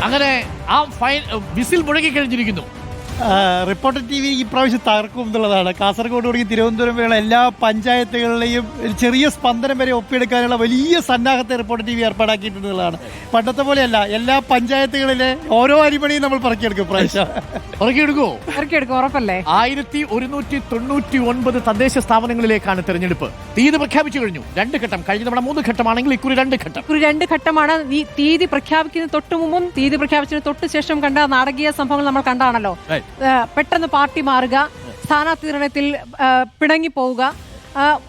അങ്ങനെ ആ വിസിൽ മുഴങ്ങി കഴിഞ്ഞിരിക്കുന്നു. റിപ്പോർട്ടർ ടി വി ഈ പ്രാവശ്യം തകർക്കും എന്നുള്ളതാണ്. കാസർഗോഡ് തുടങ്ങി തിരുവനന്തപുരം വരെയുള്ള എല്ലാ പഞ്ചായത്തുകളിലെയും ചെറിയ സ്പന്ദനം വരെ ഒപ്പിയെടുക്കാനുള്ള വലിയ സന്നാഹത്തെ റിപ്പോർട്ടർ ടി വി ഏർപ്പാടാക്കിയിട്ടുള്ളതാണ്. പണ്ടത്തെ പോലെയല്ല, എല്ലാ പഞ്ചായത്തുകളിലെ ഓരോ അരിമണിയും നമ്മൾ പറക്കിയെടുക്കും. പ്രാവശ്യം പറക്കിയെടുക്കുമോ? ഉറപ്പല്ലേ? 1199 തദ്ദേശ സ്ഥാപനങ്ങളിലേക്കാണ് തെരഞ്ഞെടുപ്പ്. തീയതി പ്രഖ്യാപിച്ചു കഴിഞ്ഞു. 2 ഘട്ടം. കഴിഞ്ഞ തവണ 3 ഘട്ടമാണെങ്കിൽ ഇക്കുറി 2 ഘട്ടം. ഇക്കുറി 2 ഘട്ടമാണ്. ഈ തീയതി പ്രഖ്യാപിക്കുന്നതിന് തൊട്ട് മുമ്പും തീയതി പ്രഖ്യാപിച്ചതിന് തൊട്ട് ശേഷം കണ്ട നാടകീയ സംഭവങ്ങൾ നമ്മൾ കണ്ടാണല്ലോ. പെട്ടെന്ന് പാർട്ടി മാറുക, സ്ഥാനാർത്ഥി നിർണയത്തിൽ പിണങ്ങിപ്പോവുക,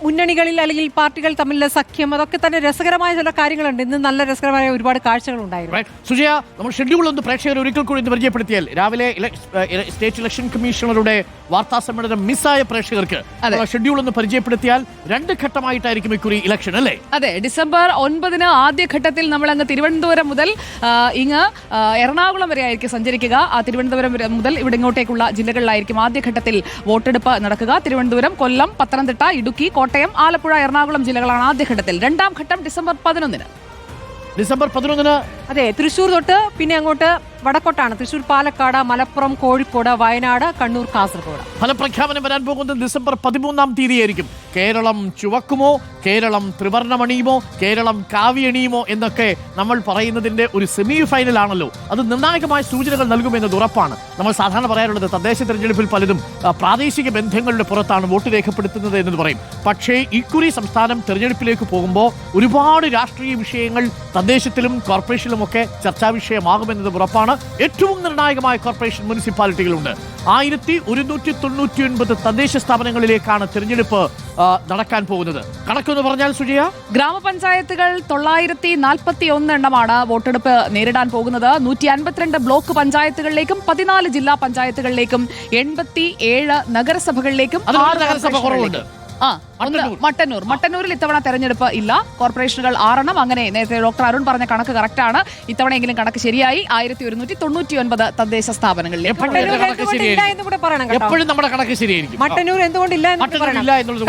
മുന്നണികളിൽ അല്ലെങ്കിൽ പാർട്ടികൾ തമ്മിലുള്ള സഖ്യം, അതൊക്കെ തന്നെ രസകരമായ ചില കാര്യങ്ങളുണ്ട്. ഇന്ന് നല്ല രസകരമായ ഒരുപാട് കാഴ്ചകൾ ഉണ്ടായിരുന്നു. സുജയ, നമ്മൾ ഷെഡ്യൂൾ ഒന്ന് പ്രേക്ഷകർ ഒരിക്കൽ കൂടി പരിചയപ്പെടുത്തിയാൽ, രാവിലെ സ്റ്റേറ്റ് ഇലക്ഷൻ കമ്മീഷണറുടെ വാർത്താ സമ്മേളനം മിസ്സായ പ്രേക്ഷകർക്ക് ഷെഡ്യൂൾ ഒന്ന് പരിചയപ്പെടുത്തിയാൽ 2 ഘട്ടമായിട്ടായിരിക്കും ഇക്കുറി ഇലക്ഷൻ, അല്ലേ? അതെ, ഡിസംബർ 9 ആദ്യഘട്ടത്തിൽ നമ്മൾ അങ്ങ് തിരുവനന്തപുരം മുതൽ ഇങ്ങ് എറണാകുളം വരെ ആയിരിക്കും സഞ്ചരിക്കുക. തിരുവനന്തപുരം മുതൽ ഇവിടെ ഇങ്ങോട്ടേക്കുള്ള ജില്ലകളിലായിരിക്കും ആദ്യഘട്ടത്തിൽ വോട്ടെടുപ്പ് നടക്കുക. തിരുവനന്തപുരം, കൊല്ലം, പത്തനംതിട്ട, ഇടുക്കി, കോട്ടയം, ആലപ്പുഴ, എറണാകുളം ജില്ലകളാണ് ആദ്യഘട്ടത്തിൽ. 2ാം ഘട്ടം ഡിസംബർ 11. ഡിസംബർ 11 അതെ, തൃശ്ശൂർ തൊട്ട് പിന്നെ അങ്ങോട്ട് വടക്കോട്ടാണ്. തൃശ്ശൂർ, പാലക്കാട്, മലപ്പുറം, കോഴിക്കോട്, വയനാട്, കണ്ണൂർ, കാസർഗോഡ്. ഫലപ്രഖ്യാപനം വരാൻ പോകുന്നത് ഡിസംബർ 13 തീയതിയായിരിക്കും. കേരളം ചുവക്കുമോ, കേരളം ത്രിവർണ്ണമണിയുമോ, കേരളം കാവ്യണിയുമോ എന്നൊക്കെ നമ്മൾ പറയുന്നതിന്റെ ഒരു സെമി ഫൈനൽ ആണല്ലോ. അത് നിർണായകമായ സൂചനകൾ നൽകുമെന്നത് ഉറപ്പാണ്. നമ്മൾ സാധാരണ പറയാറുള്ളത് തദ്ദേശ തെരഞ്ഞെടുപ്പിൽ പലതും പ്രാദേശിക ബന്ധങ്ങളുടെ പുറത്താണ് വോട്ട് രേഖപ്പെടുത്തുന്നത് എന്ന് പറയും. പക്ഷേ ഇക്കുറി സംസ്ഥാനം തെരഞ്ഞെടുപ്പിലേക്ക് പോകുമ്പോൾ ഒരുപാട് രാഷ്ട്രീയ വിഷയങ്ങൾ തദ്ദേശത്തിലും കോർപ്പറേഷനിലും ഒക്കെ ചർച്ചാ വിഷയമാകുമെന്നത് ഉറപ്പാണ്. ഏറ്റവും നിർണായകമായ കോർപ്പറേഷൻ മുനിസിപ്പാലിറ്റികളുണ്ട്. 1199 തദ്ദേശ സ്ഥാപനങ്ങളിലേക്കാണ് തെരഞ്ഞെടുപ്പ് നടക്കാൻ പോകുന്നത്. കണക്കെന്ന് പറഞ്ഞാൽ സുജയ, ഗ്രാമപഞ്ചായത്തുകൾ 941 എണ്ണമാണ് വോട്ടെടുപ്പ് നേരിടാൻ പോകുന്നത്. 152 ബ്ലോക്ക് പഞ്ചായത്തുകളിലേക്കും 14 ജില്ലാ പഞ്ചായത്തുകളിലേക്കും 87 നഗരസഭകളിലേക്കും നഗരസഭ കുറവുണ്ട്. മട്ടന്നൂരിൽ ഇത്തവണ തെരഞ്ഞെടുപ്പ് ഇല്ല. കോർപ്പറേഷനുകൾ 6 അങ്ങനെ നേരത്തെ ഡോക്ടർ അരുൺ പറഞ്ഞ കണക്ക് കറക്റ്റാണ്. ഇത്തവണയെങ്കിലും കണക്ക് ശരിയായി. 1199 തദ്ദേശ സ്ഥാപനങ്ങളിൽ എപ്പോഴും നമ്മുടെ കണക്ക് ശരിയായിരിക്കും. മട്ടന്നൂർ എന്തുകൊണ്ടില്ല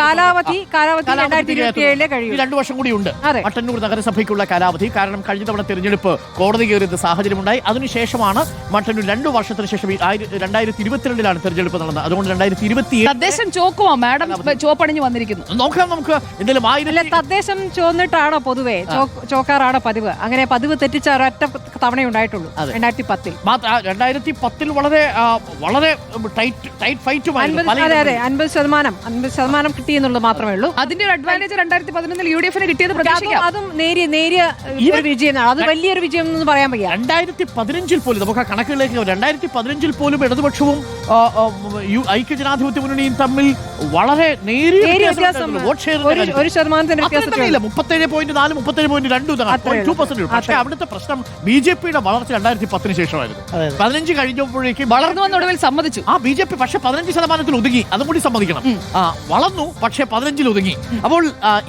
കാലാവധി 2027 കഴിയും. 2 വർഷം കൂടി ഉണ്ട് മട്ടന്നൂർ നഗരസഭയ്ക്കുള്ള കാലാവധി. കാരണം കഴിഞ്ഞ തവണ തെരഞ്ഞെടുപ്പ് കോടതി കയറിയ സാഹചര്യമുണ്ടായി. അതിനുശേഷമാണ് മട്ടന്നൂർ 2 വർഷത്തിന് ശേഷം 2022 തെരഞ്ഞെടുപ്പ് നടന്നത്. അതുകൊണ്ട് 2027 തദ്ദേശം ചോക്കുമോ മാഡം? ചോപ്പണിഞ്ഞ് വന്നിരിക്കുന്നു. നോക്കാം നമുക്ക്. എന്തായാലും തദ്ദേശം ചോന്നിട്ടാണോ പൊതുവെ ചോക്കാറാണോ പതിവ്? അങ്ങനെ പതിവ് തെറ്റിച്ച ഒരൊറ്റ തവണ ഉണ്ടായിട്ടുള്ളൂ 2010. 2010 വളരെ ടൈറ്റ് ഫൈറ്റുമായിരുന്നു. 50% കിട്ടി എന്നുള്ളത് മാത്രമേ ഉള്ളൂ. അതിന്റെ ഒരു അഡ്വാൻറ്റേജ് 2011 യു.ഡി.എഫിന് കിട്ടിയത് പ്രതീക്ഷിക്കാം. അതും നേരിയ ഒരു വിജയമാണ്. അത് വലിയൊരു വിജയം എന്ന് പറയാൻ വയ്യ. 2015 പോലും നമുക്ക് ആ കണക്കുകളിലേക്ക് 2015 പോലും ഇടതുപക്ഷവും ഐക്യജനാധിപത്യ മുന്നണിയും തമ്മിൽ വളരെ നേരിയ വോട്ട് ഷെയർ 1% 37.4 37.2%. പക്ഷേ അവിടുത്തെ പ്രശ്നം ബിജെപിയുടെ വളർച്ച 2010 ശേഷമായിരുന്നു. 15 കഴിഞ്ഞപ്പോഴേക്കും വളർന്നു വന്ന ഒടുവിൽ സമ്മതിച്ചു. ബിജെപി പക്ഷേ 15% ഒതുങ്ങി. അതും കൂടി സമ്മതിക്കണം. വളർന്നു, പക്ഷേ 15 ഒതുങ്ങി. അപ്പോൾ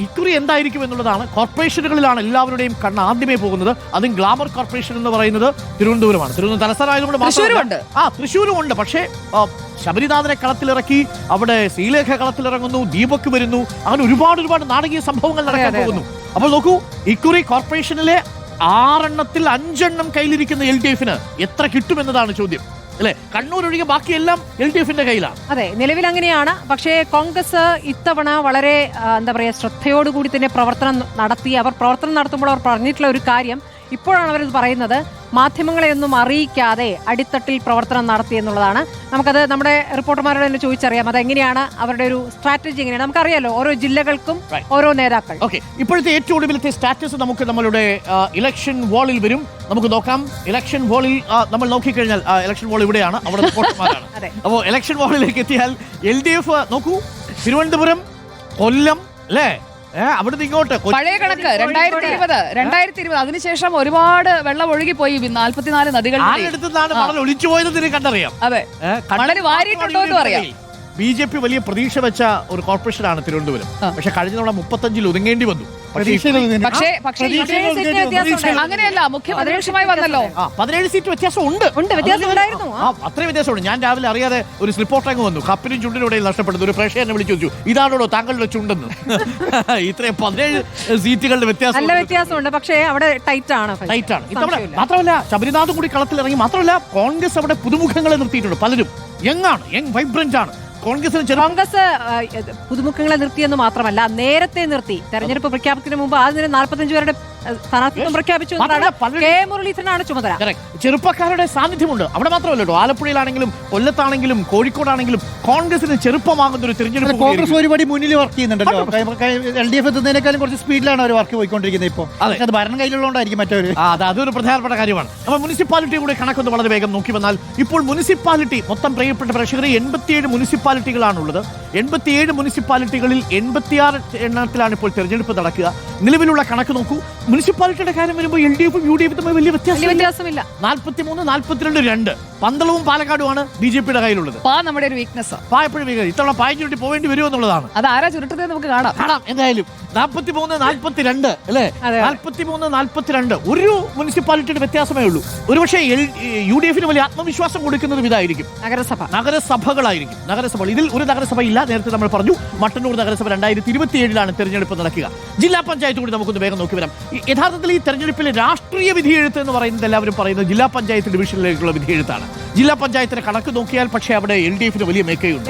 ഇക്കുറി എന്തായിരിക്കും എന്നുള്ളതാണ്. കോർപ്പറേഷനുകളിലാണ് എല്ലാവരുടെയും കണ്ണ് ആദ്യമേ പോകുന്നത്. അതും ഗ്ലാമർ കോർപ്പറേഷൻ എന്ന് പറയുന്നത് തിരുവനന്തപുരമാണ്. തിരുവനന്തപുരം തലസ്ഥാനമായതുകൊണ്ട് തൃശ്ശൂരും ഉണ്ട്. പക്ഷേ ശബരിനാഥനെ കളത്തിലിറക്കി, അവിടെ ശ്രീലേഖ കളത്തിലിറങ്ങുന്നു, ദീപക് വരുന്നു, അങ്ങനെ ഒരുപാട് നാടകീയ സംഭവങ്ങൾ നടക്കാൻ പോകുന്നു. അപ്പോൾ നോക്കൂ, ഇക്കുറി കോർപ്പറേഷനിലെ 6 എണ്ണത്തിൽ 5 എണ്ണം കയ്യിലിരിക്കുന്ന LDF-ന് എത്ര കിട്ടുമെന്നതാണ് ചോദ്യം, അല്ലെ? കണ്ണൂർ ഒഴികെ ബാക്കിയെല്ലാം LDF-ന്റെ കയ്യിലാണ്. അതെ, നിലവിൽ അങ്ങനെയാണ്. പക്ഷേ കോൺഗ്രസ് ഇത്തവണ വളരെ ശ്രദ്ധയോടുകൂടി തന്നെ പ്രവർത്തനം നടത്തി. അവർ പ്രവർത്തനം നടത്തുമ്പോൾ അവർ പറഞ്ഞിട്ടുള്ള ഒരു കാര്യം, ഇപ്പോഴാണ് അവരിത് പറയുന്നത്, മാധ്യമങ്ങളെ ഒന്നും അറിയിക്കാതെ അടിത്തട്ടിൽ പ്രവർത്തനം നടത്തി എന്നുള്ളതാണ്. നമുക്കത് നമ്മുടെ റിപ്പോർട്ടർമാരോട് തന്നെ ചോദിച്ചറിയാം. അതെങ്ങനെയാണ് അവരുടെ ഒരു സ്ട്രാറ്റജി, എങ്ങനെയാണ് നമുക്കറിയാലോ. ഓരോ ജില്ലകൾക്കും ഓരോ നേതാക്കൾ. ഇപ്പോഴത്തെ ഏറ്റവും ഒടുവിലത്തെ സ്റ്റാറ്റസ് നമുക്ക് നമ്മളുടെ ഇലക്ഷൻ വാളിൽ വരും. നമുക്ക് നോക്കാം. ഇലക്ഷൻ വാളിൽ നമ്മൾ നോക്കിക്കഴിഞ്ഞാൽ ഇലക്ഷൻ വാൾ ഇവിടെയാണ്, അവിടെ റിപ്പോർട്ടർമാരാണ്. അപ്പോൾ ഇലക്ഷൻ വാളിലേക്ക് എത്തിയാൽ LDF നോക്കൂ, തിരുവനന്തപുരം, കൊല്ലം, അല്ലേ? അവിടുന്ന് ഇങ്ങോട്ട് പഴയ കണക്ക് 2020 അതിനുശേഷം ഒരുപാട് വെള്ളം ഒഴുകിപ്പോയി. 44 നദികൾ ഒലിച്ചു പോയത് കണ്ടറിയാം. അതെ, മണൽ വാരിയിട്ടുണ്ടോ എന്ന് അറിയാം. BJP വലിയ പ്രതീക്ഷ വെച്ച ഒരു കോർപ്പറേഷനാണ് തിരുവനന്തപുരം. പക്ഷെ കഴിഞ്ഞ തവണ 35 ഒതുങ്ങേണ്ടി വന്നു. പക്ഷേ അങ്ങനെയല്ല, മുഖ്യപ്രതിപക്ഷമായി വന്നല്ലോ. 17 സീറ്റ് വ്യത്യാസം ഉണ്ട്. വ്യത്യാസം ഉണ്ടായിരുന്നു. അത്രയും വ്യത്യാസമുണ്ട്. ഞാൻ രാവിലെ അറിയാതെ ഒരു സ്ലിപ്പോട്ടങ്ങ് വന്നു. കപ്പിനും ചുണ്ടിനും ഇടയിൽ നഷ്ടപ്പെടുന്നു. ഒരു പ്രേക്ഷകൻ എന്നെ വിളിച്ചു ചോദിച്ചു, ഇതാണോ താങ്കളുടെ ചുണ്ടെന്ന്? ഇത്രയും 17 സീറ്റുകളുടെ വ്യത്യാസം. നല്ല വ്യത്യാസമുണ്ട്. പക്ഷേ അവിടെ ടൈറ്റ് ആണ്. ഇത്തവണ മാത്രമല്ല, ശബരിനാഥും കൂടി കളത്തിലിറങ്ങി. മാത്രമല്ല, കോൺഗ്രസ് അവിടെ പുതുമുഖങ്ങളെ നിർത്തിയിട്ടുണ്ട്. പലരും യങ് വൈബ്രന്റ് ആണ്. കോൺഗ്രസ് പുതുമുഖങ്ങളെ നിർത്തിയെന്ന് മാത്രമല്ല, നേരത്തെ നിർത്തി. തെരഞ്ഞെടുപ്പ് പ്രഖ്യാപനത്തിന് മുമ്പ് ആദ്യം 45 പേരുടെ സ്ഥാനാർത്ഥിത്വം പ്രഖ്യാപിച്ചു. കെ മുരളീധരനാണ് ചുമതല. ചെറുപ്പക്കാരുടെ സാന്നിധ്യമുണ്ട്. അവിടെ മാത്രമല്ലോ, ആലപ്പുഴയിലാണെങ്കിലും കൊല്ലത്താണെങ്കിലും കോഴിക്കോടാണെങ്കിലും കോൺഗ്രസിന് ചെറുപ്പമാകുന്ന ഒരു തെരഞ്ഞെടുപ്പ്. കോൺഗ്രസ് ഒരുപടി മുന്നിൽ വർക്ക് ചെയ്യുന്നുണ്ടല്ലോ. LDF എത്തുന്നതിനേക്കാളും കുറച്ച് സ്പീഡിലാണ് അവർ വർക്ക് പോയിക്കൊണ്ടിരിക്കുന്നത്. ഇപ്പോൾ അത് ഭരണം കയ്യിലുള്ളതുകൊണ്ടായിരിക്കും മറ്റൊരു. അതൊരു പ്രധാനപ്പെട്ട കാര്യമാണ്. അപ്പോൾ മുനിസിപ്പാലിറ്റി കൂടെ കണക്കൊന്ന് വളരെ വേഗം നോക്കി വന്നാൽ, ഇപ്പോൾ മുനിസിപ്പാലിറ്റി മൊത്തം പ്രിയപ്പെട്ട പ്രേക്ഷകരെ 87 മുനിസിപ്പാലിറ്റികളാണുള്ളത്. 87 മുനിസിപ്പാലിറ്റികളിൽ 86 എണ്ണത്തിലാണ് ഇപ്പോൾ തെരഞ്ഞെടുപ്പ് നടക്കുക. നിലവിലുള്ള കണക്ക് നോക്കൂ. മുനിസിപ്പാലിറ്റിയുടെ കാര്യം വരുമ്പോൾ LDF UDF തമ്മിൽ വലിയ വ്യത്യാസമില്ല. 43, 42, 2. പന്തളവും പാലക്കാടുമാണ് BJPയുടെ കയ്യിലുള്ളത്. നമ്മുടെ ഒരു വീക്ക്നെസ്. എപ്പോഴും ഇത്തവണ പായ ചുരുട്ടി പോവേണ്ടി വരുമോ എന്നുള്ളതാണ്. അത് ആരാ ചുരുട്ടുന്നത് നമുക്ക് കാണാം. എന്തായാലും 43, 42 അല്ലേ? 43, 42 ഒരു മുനിസിപ്പാലിറ്റിയുടെ വ്യത്യാസമേ ഉള്ളൂ. ഒരുപക്ഷെ UDFന് വലിയ ആത്മവിശ്വാസം കൊടുക്കുന്നതും ഇതായിരിക്കും. നഗരസഭകളായിരിക്കും. നഗരസഭകൾ ഇതിൽ ഒരു നഗരസഭ ഇല്ല. നേരത്തെ നമ്മൾ പറഞ്ഞു, മട്ടന്നൂർ നഗരസഭ 2027 തെരഞ്ഞെടുപ്പ് നടക്കുക. ജില്ലാ പഞ്ചായത്ത് കൂടി നമുക്കൊന്ന് വേഗം നോക്കി വരാം. യഥാർത്ഥത്തിൽ ഈ തെരഞ്ഞെടുപ്പിലെ രാഷ്ട്രീയ വിധിയെഴുത്ത് എന്ന് പറയുന്നത് എല്ലാവരും പറയുന്നത് ജില്ലാ പഞ്ചായത്ത് ഡിവിഷനിലേക്കുള്ള വിധിയെഴുത്താണ്. ജില്ലാ പഞ്ചായത്തിന്റെ കണക്ക് നോക്കിയാൽ പക്ഷേ അവിടെ LDFന് വലിയ മേക്കയുണ്ട്.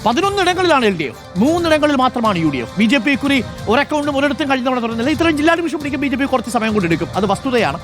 11 ഇടങ്ങളിലാണ് LDF, 3 ഇടങ്ങളിൽ മാത്രമാണ് UDF. BJP കുറി ഒരു അക്കൗണ്ടും ഒരിടത്തും കഴിഞ്ഞ തവണ തുറന്നില്ല. ഇത്രയും ജില്ലാ ഡിവിഷൻ പിടിക്കാൻ BJP കുറച്ച് സമയം കൊണ്ടെടുക്കും. അത് വസ്തുതയാണ്.